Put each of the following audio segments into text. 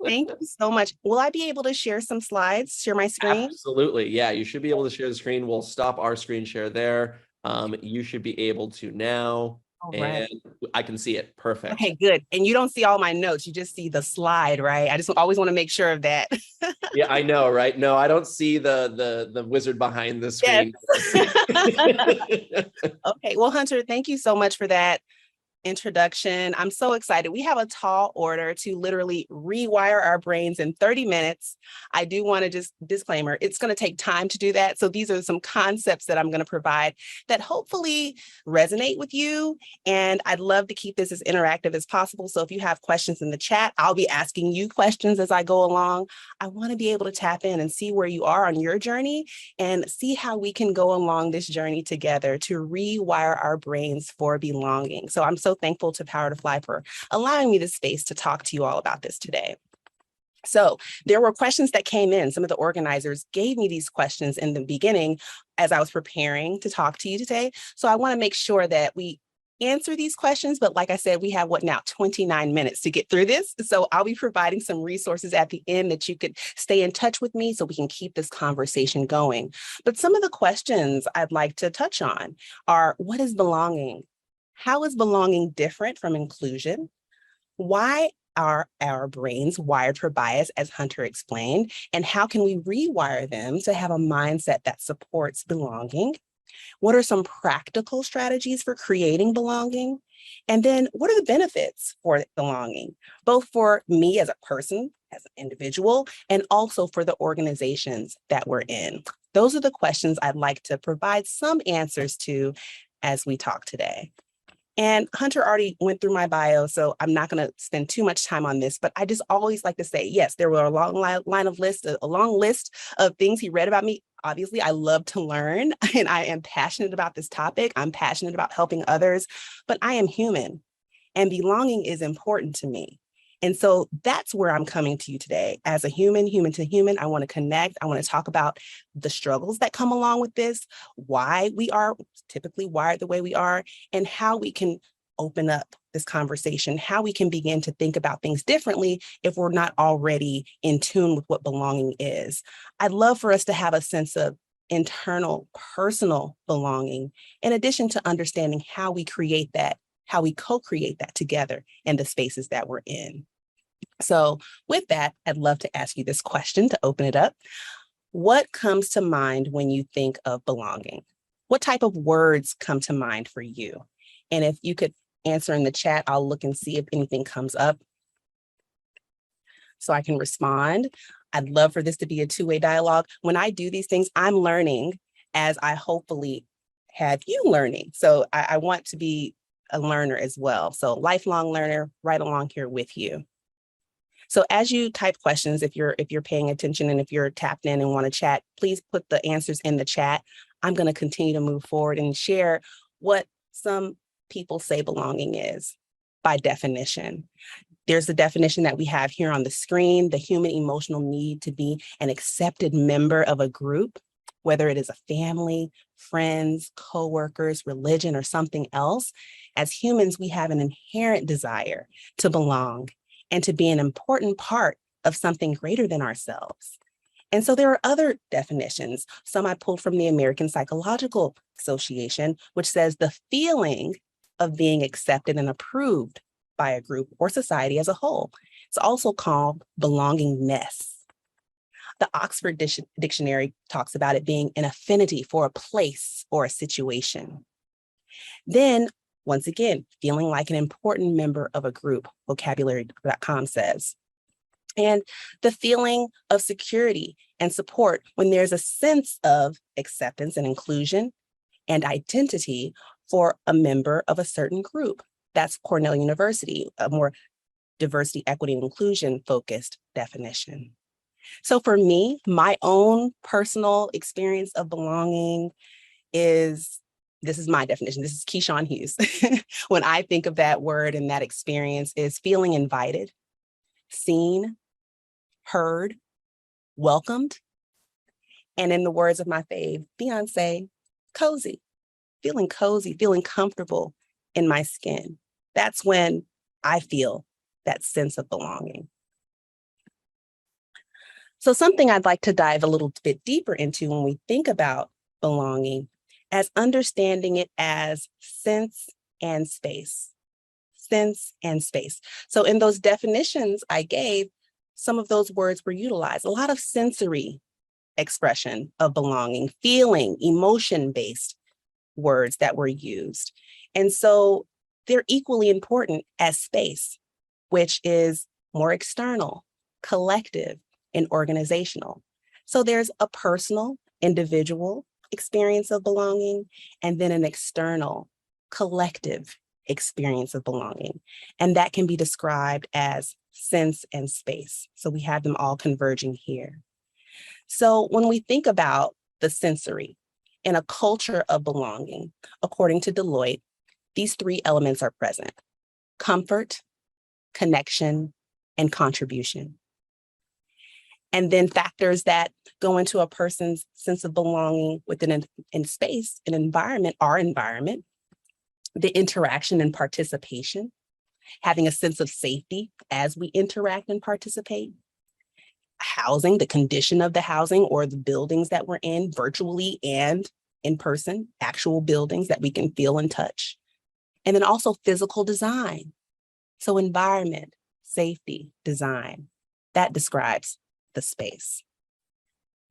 Thank you so much. Will I be able to share some slides, share my screen? Absolutely. Yeah, you should be able to share the screen. We'll stop our screen share there. You should be able to now, All right. and I can see it. Perfect. Okay, good. And you don't see all my notes. You just see the slide, right? I just always want to make sure of that. Yeah, I know, right? No, I don't see the wizard behind the Yes. screen. Okay. Well, Hunter, thank you so much for that introduction. I'm so excited. We have a tall order to literally rewire our brains in 30 minutes. I do want to just disclaimer, it's going to take time to do that. So these are some concepts that I'm going to provide that hopefully resonate with you. And I'd love to keep this as interactive as possible. So if you have questions in the chat, I'll be asking you questions as I go along. I want to be able to tap in and see where you are on your journey and see how we can go along this journey together to rewire our brains for belonging. So I'm so thankful to Power to Fly for allowing me the space to talk to you all about this today. So there were questions that came in. Some of the organizers gave me these questions in the beginning as I was preparing to talk to you today. So I want to make sure that we answer these questions. But like I said, we have 29 minutes to get through this. So I'll be providing some resources at the end that you could stay in touch with me so we can keep this conversation going. But some of the questions I'd like to touch on are, what is belonging? How is belonging different from inclusion? Why are our brains wired for bias, as Hunter explained? And how can we rewire them to have a mindset that supports belonging? What are some practical strategies for creating belonging? And then what are the benefits for belonging, both for me as a person, as an individual, and also for the organizations that we're in? Those are the questions I'd like to provide some answers to as we talk today. And Hunter already went through my bio, so I'm not going to spend too much time on this, but I just always like to say, yes, there were a long long list of things he read about me. Obviously, I love to learn and I am passionate about this topic. I'm passionate about helping others, but I am human and belonging is important to me. And so that's where I'm coming to you today. As a human to human, I want to connect. I want to talk about the struggles that come along with this, why we are typically wired the way we are, and how we can open up this conversation, how we can begin to think about things differently if we're not already in tune with what belonging is. I'd love for us to have a sense of internal, personal belonging, in addition to understanding how we create that, how we co-create that together in the spaces that we're in. So with that, I'd love to ask you this question to open it up. What comes to mind when you think of belonging? What type of words come to mind for you? And if you could answer in the chat, I'll look and see if anything comes up so I can respond. I'd love for this to be a two-way dialogue. When I do these things, I'm learning as I hopefully have you learning. So I want to be a learner as well. So lifelong learner, right along here with you. So as you type questions, if you're paying attention and if you're tapped in and want to chat, please put the answers in the chat. I'm going to continue to move forward and share what some people say belonging is by definition. There's the definition that we have here on the screen, the human emotional need to be an accepted member of a group, whether it is a family, friends, coworkers, religion, or something else. As humans, we have an inherent desire to belong and to be an important part of something greater than ourselves. And so there are other definitions. Some I pulled from the American Psychological Association, which says the feeling of being accepted and approved by a group or society as a whole. It's also called belongingness. The Oxford Dictionary talks about it being an affinity for a place or a situation. Then, once again, feeling like an important member of a group, vocabulary.com says. And the feeling of security and support when there's a sense of acceptance and inclusion and identity for a member of a certain group. That's Cornell University, a more diversity, equity, and inclusion focused definition. So for me, my own personal experience of belonging is, this is my definition, this is Keshawn Hughes. When I think of that word and that experience, is feeling invited, seen, heard, welcomed, and in the words of my fave, Beyonce, cozy, feeling comfortable in my skin. That's when I feel that sense of belonging. So something I'd like to dive a little bit deeper into when we think about belonging as understanding it as sense and space. Sense and space. So in those definitions I gave, some of those words were utilized, a lot of sensory expression of belonging, feeling, emotion-based words that were used. And so they're equally important as space, which is more external, collective, and organizational. So there's a personal, individual experience of belonging, and then an external, collective experience of belonging. And that can be described as sense and space. So we have them all converging here. So when we think about the sensory in a culture of belonging, according to Deloitte, these three elements are present: comfort, connection, and contribution. And then factors that go into a person's sense of belonging within in space, an environment, our environment, the interaction and participation, having a sense of safety as we interact and participate, housing, the condition of the housing or the buildings that we're in virtually and in person, actual buildings that we can feel and touch. And then also physical design. So environment, safety, design, that describes the space.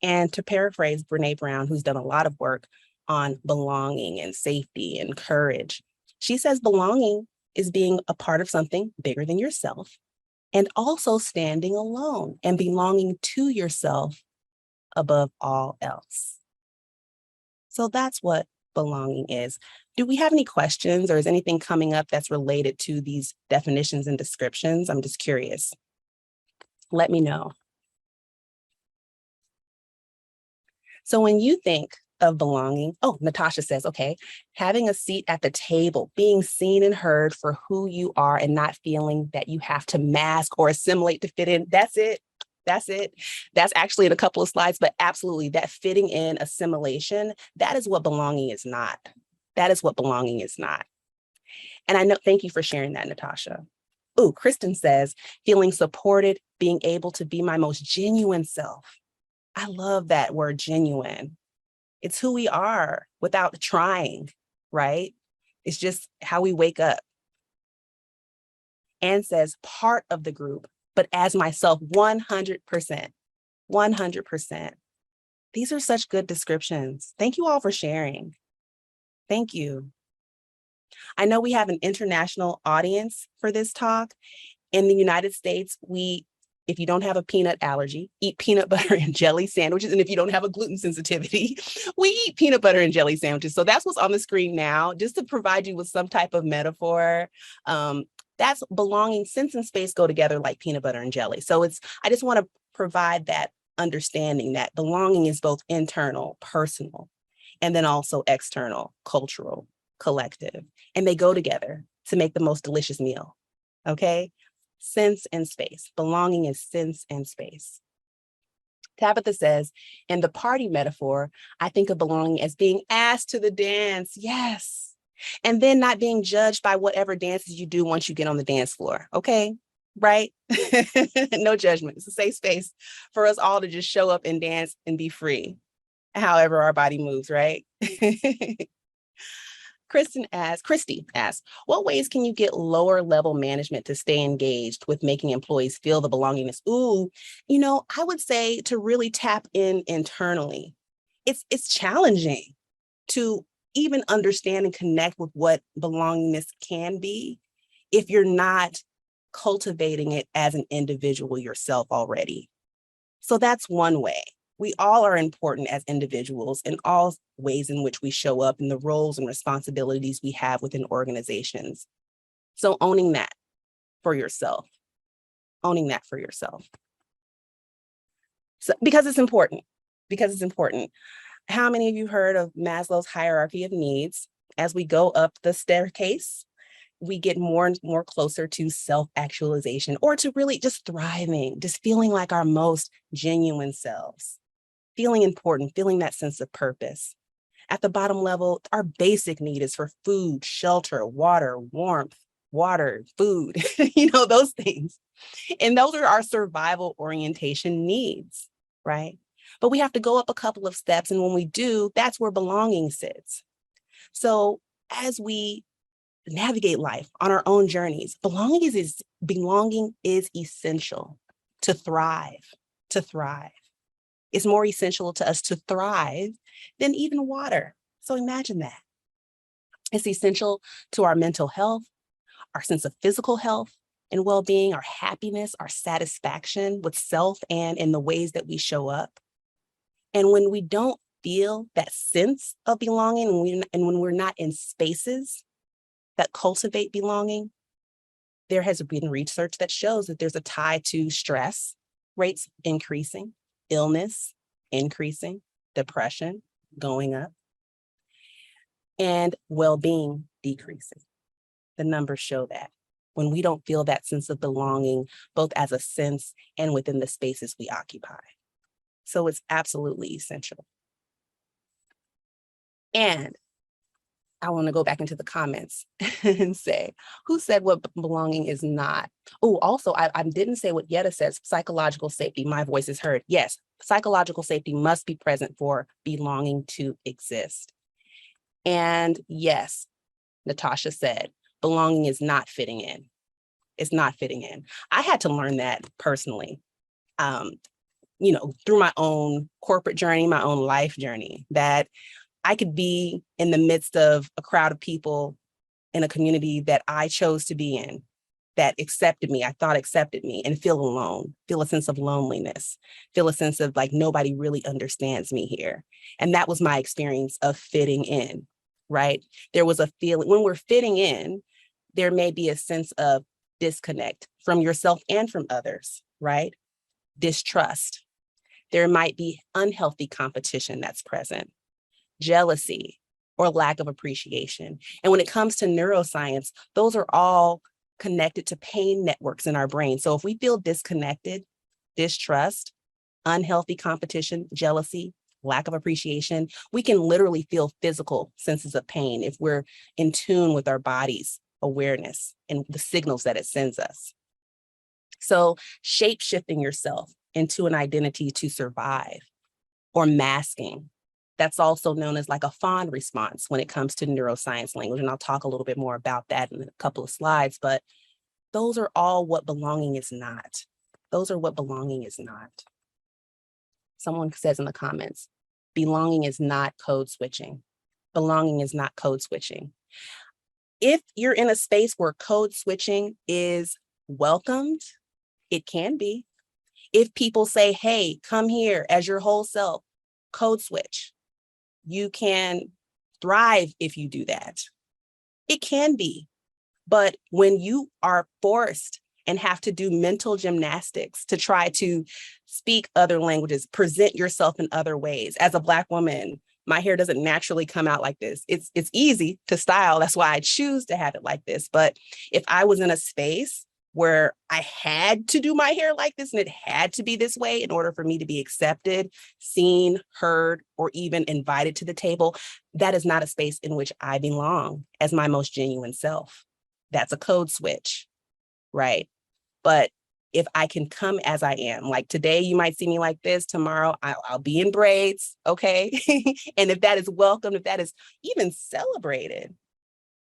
And to paraphrase Brene Brown, who's done a lot of work on belonging and safety and courage, she says belonging is being a part of something bigger than yourself, and also standing alone and belonging to yourself above all else. So that's what belonging is. Do we have any questions, or is anything coming up that's related to these definitions and descriptions? I'm just curious. Let me know. So when you think of belonging, oh, Natasha says, okay, having a seat at the table, being seen and heard for who you are and not feeling that you have to mask or assimilate to fit in. That's it. That's it. That's actually in a couple of slides, but absolutely that fitting in, assimilation, that is what belonging is not. That is what belonging is not. And I know, thank you for sharing that, Natasha. Oh, Kristen says, feeling supported, being able to be my most genuine self. I love that word, genuine. It's who we are without trying, right? It's just how we wake up. Anne says, part of the group, but as myself, 100%, 100%. These are such good descriptions. Thank you all for sharing. Thank you. I know we have an international audience for this talk. In the United States, if you don't have a peanut allergy, eat peanut butter and jelly sandwiches. And if you don't have a gluten sensitivity, we eat peanut butter and jelly sandwiches. So that's what's on the screen now, just to provide you with some type of metaphor. That's belonging. Sense and space go together like peanut butter and jelly. So I just want to provide that understanding that belonging is both internal, personal, and then also external, cultural, collective. And they go together to make the most delicious meal. Okay? Sense and space. Belonging is sense and space. Tabitha says, in the party metaphor, I think of belonging as being asked to the dance. Yes. And then not being judged by whatever dances you do once you get on the dance floor. Okay. Right? No judgment. It's a safe space for us all to just show up and dance and be free, however our body moves, right? Christy asks, what ways can you get lower level management to stay engaged with making employees feel the belongingness? Ooh, I would say to really tap in internally. It's challenging to even understand and connect with what belongingness can be if you're not cultivating it as an individual yourself already. So that's one way. We all are important as individuals in all ways in which we show up and the roles and responsibilities we have within organizations. So owning that for yourself, So, because it's important. How many of you heard of Maslow's hierarchy of needs? As we go up the staircase, we get more and more closer to self-actualization, or to really just thriving, just feeling like our most genuine selves. Feeling important, feeling that sense of purpose. At the bottom level, our basic need is for food, shelter, water, warmth, food, those things. And those are our survival orientation needs. right? But we have to go up a couple of steps. And when we do, that's where belonging sits. So as we navigate life on our own journeys, belonging is essential to thrive, to thrive. It's more essential to us to thrive than even water. So imagine that. It's essential to our mental health, our sense of physical health and well-being, our happiness, our satisfaction with self and in the ways that we show up. And when we don't feel that sense of belonging and when we're not in spaces that cultivate belonging, there has been research that shows that there's a tie to stress rates increasing, illness increasing, depression going up, and well-being decreasing. The numbers show that when we don't feel that sense of belonging, both as a sense and within the spaces we occupy. So it's absolutely essential. And I want to go back into the comments and say, who said what belonging is not? Oh, also, I didn't say what Yetta says, psychological safety. My voice is heard. Yes, psychological safety must be present for belonging to exist. And yes, Natasha said, belonging is not fitting in. It's not fitting in. I had to learn that personally, through my own corporate journey, my own life journey, that I could be in the midst of a crowd of people in a community that I chose to be in, that accepted me, I thought accepted me, and feel alone, feel a sense of loneliness, feel a sense of like nobody really understands me here. And that was my experience of fitting in, right? There was a feeling, when we're fitting in, there may be a sense of disconnect from yourself and from others, right? Distrust. There might be unhealthy competition that's present, jealousy, or lack of appreciation. And when it comes to neuroscience, those are all connected to pain networks in our brain. So if we feel disconnected, distrust, unhealthy competition, jealousy, lack of appreciation, we can literally feel physical senses of pain if we're in tune with our body's awareness and the signals that it sends us. So shape-shifting yourself into an identity to survive, or masking, that's also known as like a fawn response when it comes to neuroscience language. And I'll talk a little bit more about that in a couple of slides, but those are all what belonging is not. Those are what belonging is not. Someone says in the comments, belonging is not code switching. Belonging is not code switching. If you're in a space where code switching is welcomed, it can be. If people say, hey, come here as your whole self, code switch, you can thrive if you do that. It can be. But when you are forced and have to do mental gymnastics to try to speak other languages, present yourself in other ways. As a Black woman, my hair doesn't naturally come out like this. It's easy to style. That's why I choose to have it like this. But if I was in a space where I had to do my hair like this and it had to be this way in order for me to be accepted, seen, heard, or even invited to the table, that is not a space in which I belong as my most genuine self. That's a code switch, right? But if I can come as I am, like today, you might see me like this, tomorrow I'll be in braids, okay? And if that is welcomed, if that is even celebrated,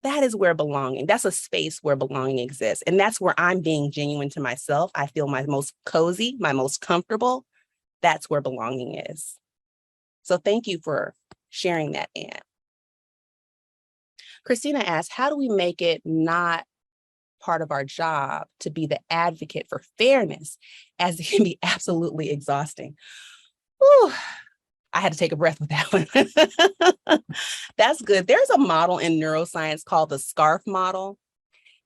that is where belonging, that's a space where belonging exists. And that's where I'm being genuine to myself. I feel my most cozy, my most comfortable. That's where belonging is. So thank you for sharing that, Anne. Christina asked, how do we make it not part of our job to be the advocate for fairness, as it can be absolutely exhausting? Whew. I had to take a breath with that one. That's good. There's a model in neuroscience called the SCARF model.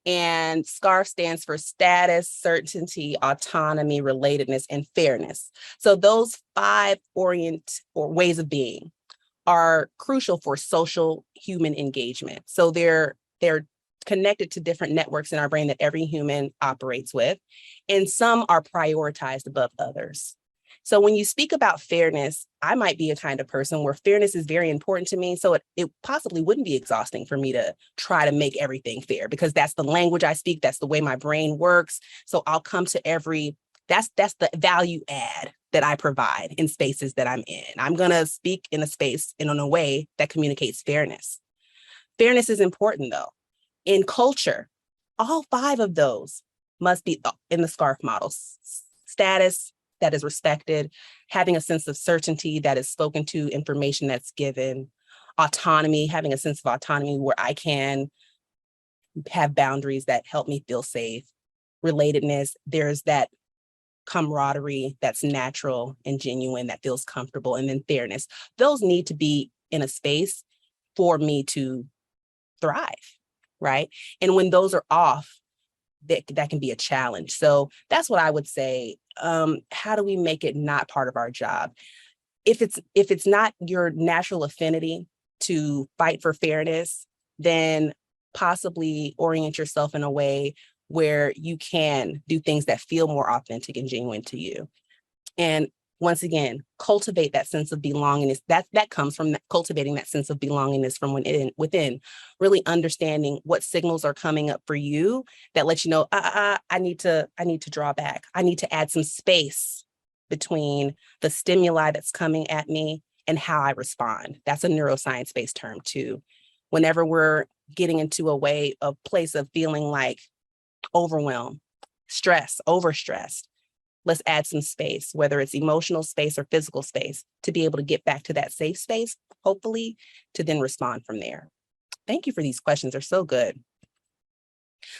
And SCARF stands for status, certainty, autonomy, relatedness, and fairness. So those 5 ways of being are crucial for social human engagement. So they're connected to different networks in our brain that every human operates with, and some are prioritized above others. So when you speak about fairness, I might be a kind of person where fairness is very important to me. So it possibly wouldn't be exhausting for me to try to make everything fair, because that's the language I speak. That's the way my brain works. So I'll come to that's the value add that I provide in spaces that I'm in. I'm going to speak in a space and in a way that communicates fairness. Fairness is important, though. In culture, all 5 of those must be in the SCARF model. Status that is respected, having a sense of certainty that is spoken to, information that's given, autonomy, having a sense of autonomy where I can have boundaries that help me feel safe, relatedness, there's that camaraderie that's natural and genuine that feels comfortable, and then fairness. Those need to be in a space for me to thrive, right? And when those are off, that can be a challenge. So that's what I would say. How do we make it not part of our job? If it's not your natural affinity to fight for fairness, then possibly orient yourself in a way where you can do things that feel more authentic and genuine to you. And once again, cultivate that sense of belongingness. That comes from cultivating that sense of belongingness from within, really understanding what signals are coming up for you that let you know, I need to draw back. I need to add some space between the stimuli that's coming at me and how I respond. That's a neuroscience-based term too. Whenever we're getting into a place of feeling like overwhelmed, stress, overstressed, let's add some space, whether it's emotional space or physical space, to be able to get back to that safe space, hopefully, to then respond from there. Thank you for these questions. They're so good.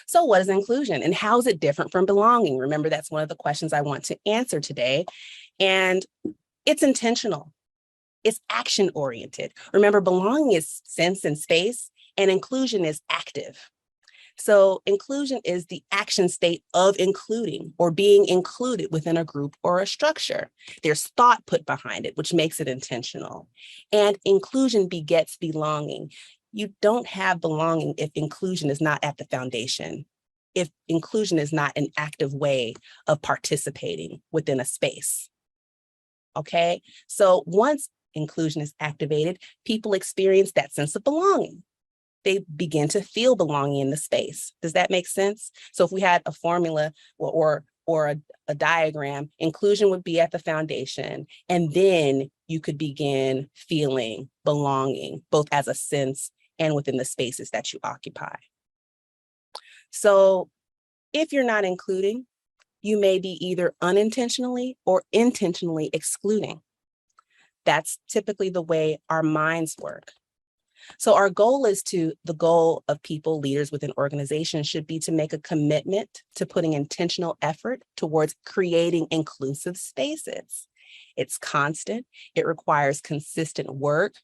So what is inclusion and how is it different from belonging? Remember, that's one of the questions I want to answer today. And it's intentional. It's action-oriented. Remember, belonging is sense and space, and inclusion is active. So inclusion is the action state of including or being included within a group or a structure. There's thought put behind it, which makes it intentional. And inclusion begets belonging. You don't have belonging if inclusion is not at the foundation, if inclusion is not an active way of participating within a space. Okay, so once inclusion is activated, people experience that sense of belonging. They begin to feel belonging in the space. Does that make sense? So if we had a formula or a diagram, inclusion would be at the foundation, and then you could begin feeling belonging, both as a sense and within the spaces that you occupy. So if you're not including, you may be either unintentionally or intentionally excluding. That's typically the way our minds work. So our the goal of people, leaders within organizations should be to make a commitment to putting intentional effort towards creating inclusive spaces. It's constant. It requires consistent work,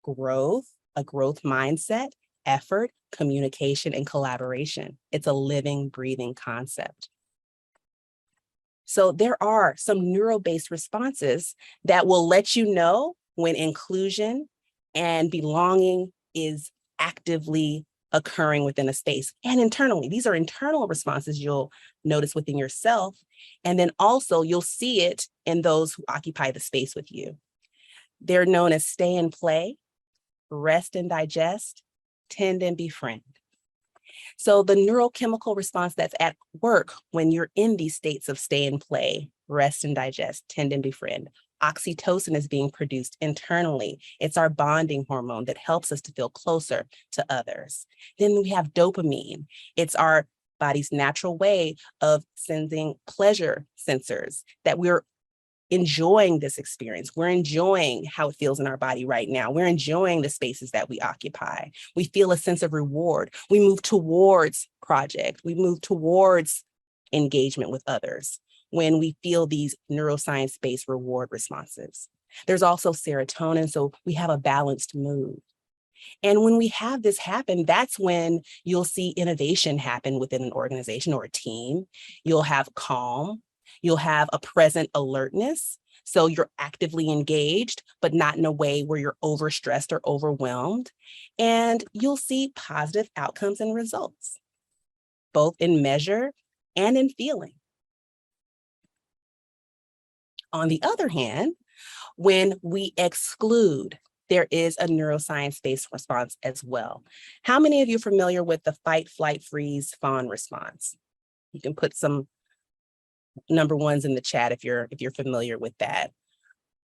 growth, a growth mindset, effort, communication, and collaboration. It's a living, breathing concept. So there are some neuro-based responses that will let you know when inclusion and belonging is actively occurring within a space and internally. These are internal responses you'll notice within yourself. And then also you'll see it in those who occupy the space with you. They're known as stay and play, rest and digest, tend and befriend. So the neurochemical response that's at work when you're in these states of stay and play, rest and digest, tend and befriend, oxytocin is being produced internally. It's our bonding hormone that helps us to feel closer to others. Then we have dopamine. It's our body's natural way of sending pleasure sensors that we're enjoying this experience. We're enjoying how it feels in our body right now. We're enjoying the spaces that we occupy. We feel a sense of reward. We move towards project. We move towards engagement with others when we feel these neuroscience-based reward responses. There's also serotonin, so we have a balanced mood. And when we have this happen, that's when you'll see innovation happen within an organization or a team. You'll have calm. You'll have a present alertness. So you're actively engaged, but not in a way where you're overstressed or overwhelmed. And you'll see positive outcomes and results, both in measure and in feeling. On the other hand, when we exclude, there is a neuroscience-based response as well. How many of you are familiar with the fight, flight, freeze, fawn response? You can put some number ones in the chat if you're familiar with that.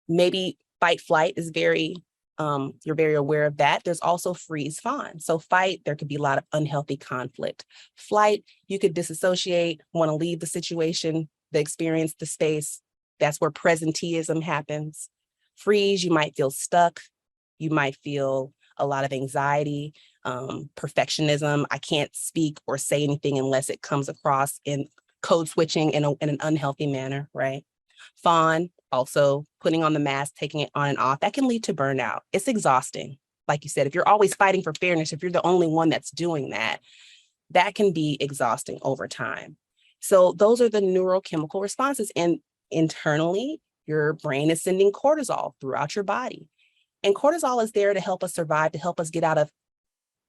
Maybe fight flight is you're very aware of that. There's also freeze fawn. So fight, there could be a lot of unhealthy conflict. Flight, you could disassociate, want to leave the situation, the experience, the space. That's where presenteeism happens. Freeze, you might feel stuck. You might feel a lot of anxiety, perfectionism. I can't speak or say anything unless it comes across in code switching in an unhealthy manner, right? Fawn, also putting on the mask, taking it on and off, that can lead to burnout. It's exhausting. Like you said, if you're always fighting for fairness, if you're the only one that's doing that, that can be exhausting over time. So those are the neurochemical responses. And internally, your brain is sending cortisol throughout your body. And cortisol is there to help us survive, to help us get out of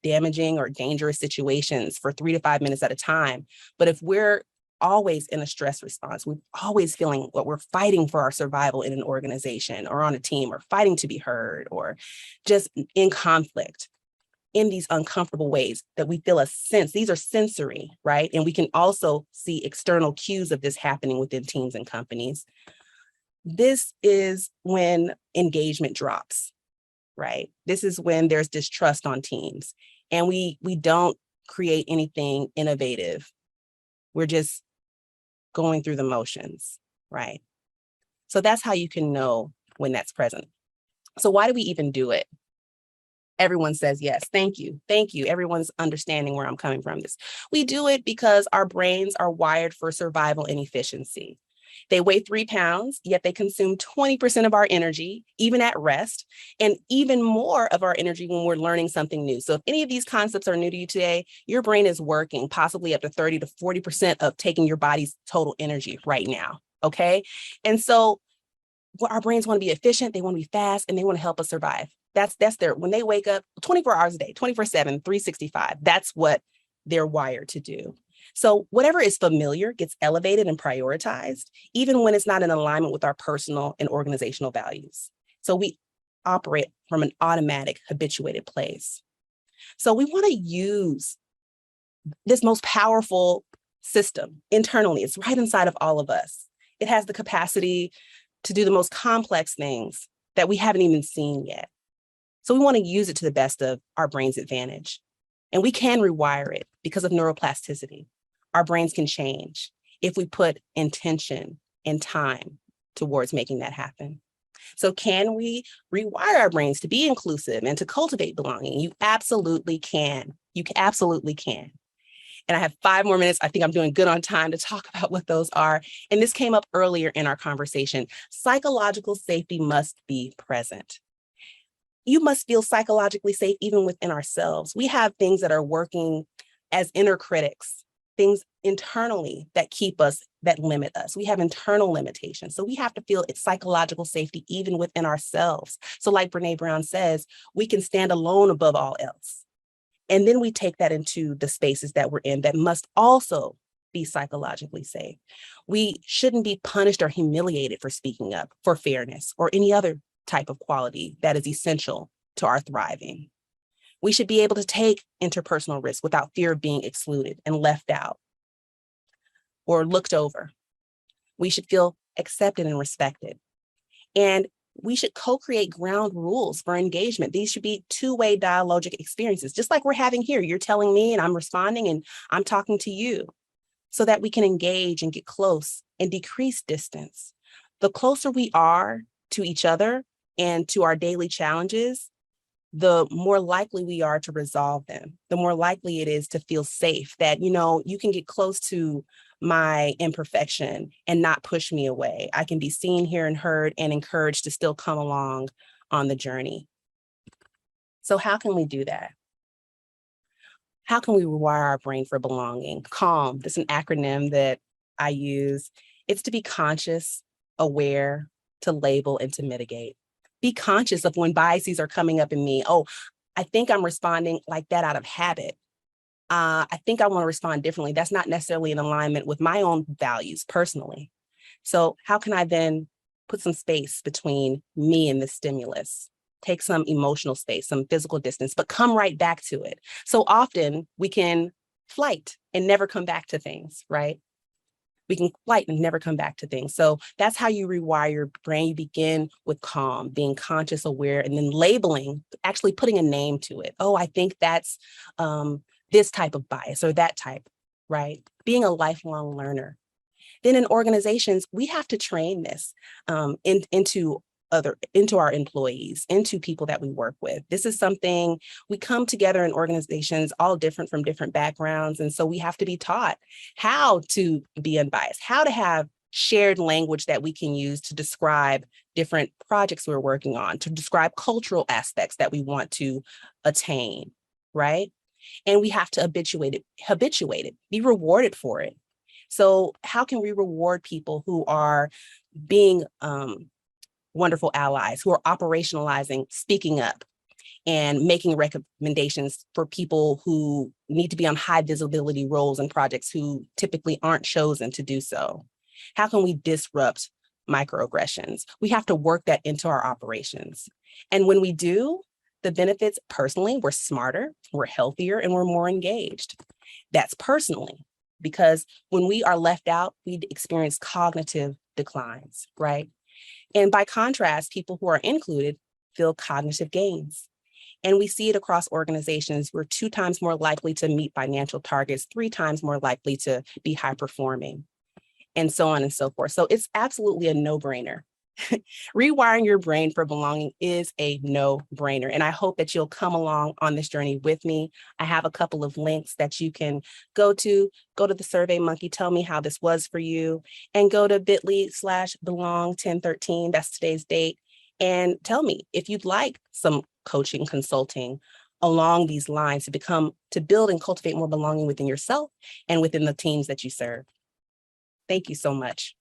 damaging or dangerous situations for 3 to 5 minutes at a time. But if we're always in a stress response, we're always feeling what we're fighting for our survival in an organization or on a team, or fighting to be heard, or just in conflict in these uncomfortable ways that we feel a sense. These are sensory, right? And we can also see external cues of this happening within teams and companies. This is when engagement drops, right? This is when there's distrust on teams and we don't create anything innovative. We're just going through the motions, right? So that's how you can know when that's present. So why do we even do it? Everyone says yes. Thank you. Thank you. Everyone's understanding where I'm coming from this. We do it because our brains are wired for survival and efficiency. They weigh 3 pounds, yet they consume 20% of our energy, even at rest, and even more of our energy when we're learning something new. So if any of these concepts are new to you today, your brain is working possibly up to 30 to 40% of taking your body's total energy right now, okay? And so our brains want to be efficient, they want to be fast, and they want to help us survive. That's when they wake up 24 hours a day, 24/7, 365, that's what they're wired to do. So whatever is familiar gets elevated and prioritized, even when it's not in alignment with our personal and organizational values. So we operate from an automatic, habituated place. So we want to use this most powerful system internally. It's right inside of all of us. It has the capacity to do the most complex things that we haven't even seen yet. So we want to use it to the best of our brain's advantage. And we can rewire it because of neuroplasticity. Our brains can change if we put intention and time towards making that happen. So can we rewire our brains to be inclusive and to cultivate belonging? You absolutely can. You absolutely can. And I have 5 more minutes. I think I'm doing good on time to talk about what those are. And this came up earlier in our conversation. Psychological safety must be present. You must feel psychologically safe even within ourselves. We have things that are working as inner critics, things internally that keep us, that limit us. We have internal limitations. So we have to feel psychological safety even within ourselves. So like Brene Brown says, we can stand alone above all else. And then we take that into the spaces that we're in that must also be psychologically safe. We shouldn't be punished or humiliated for speaking up for fairness or any other type of quality that is essential to our thriving. We should be able to take interpersonal risks without fear of being excluded and left out or looked over. We should feel accepted and respected. And we should co-create ground rules for engagement. These should be two-way dialogic experiences, just like we're having here. You're telling me and I'm responding and I'm talking to you so that we can engage and get close and decrease distance. The closer we are to each other and to our daily challenges, the more likely we are to resolve them, the more likely it is to feel safe that, you can get close to my imperfection and not push me away. I can be seen, heard, and heard and encouraged to still come along on the journey. So how can we do that? How can we rewire our brain for belonging? CALM, that's an acronym that I use. It's to be conscious, aware, to label, and to mitigate. Be conscious of when biases are coming up in me. Oh, I think I'm responding like that out of habit. I think I want to respond differently. That's not necessarily in alignment with my own values personally. So how can I then put some space between me and the stimulus? Take some emotional space, some physical distance, but come right back to it. So often we can flight and never come back to things, right? We can flight and never come back to things. So that's how you rewire your brain. You begin with calm, being conscious, aware, and then labeling, actually putting a name to it. Oh, I think that's this type of bias or that type, right? Being a lifelong learner. Then in organizations, we have to train this into our employees, into people that we work with. This is something we come together in organizations, all different from different backgrounds. And so we have to be taught how to be unbiased, how to have shared language that we can use to describe different projects we're working on, to describe cultural aspects that we want to attain, right? And we have to habituate it, be rewarded for it. So how can we reward people who are being wonderful allies, who are operationalizing, speaking up, and making recommendations for people who need to be on high visibility roles and projects who typically aren't chosen to do so? How can we disrupt microaggressions? We have to work that into our operations. And when we do, the benefits personally, we're smarter, we're healthier, and we're more engaged. That's personally, because when we are left out, we experience cognitive declines, right? And by contrast, people who are included feel cognitive gains. And we see it across organizations. We're 2 times more likely to meet financial targets, 3 times more likely to be high performing, and so on and so forth. So it's absolutely a no-brainer. Rewiring your brain for belonging is a no-brainer. And I hope that you'll come along on this journey with me. I have a couple of links that you can go to the Survey Monkey, tell me how this was for you, and go to bit.ly/belong1013, that's today's date, and tell me if you'd like some coaching, consulting along these lines to build and cultivate more belonging within yourself and within the teams that you serve. Thank you so much.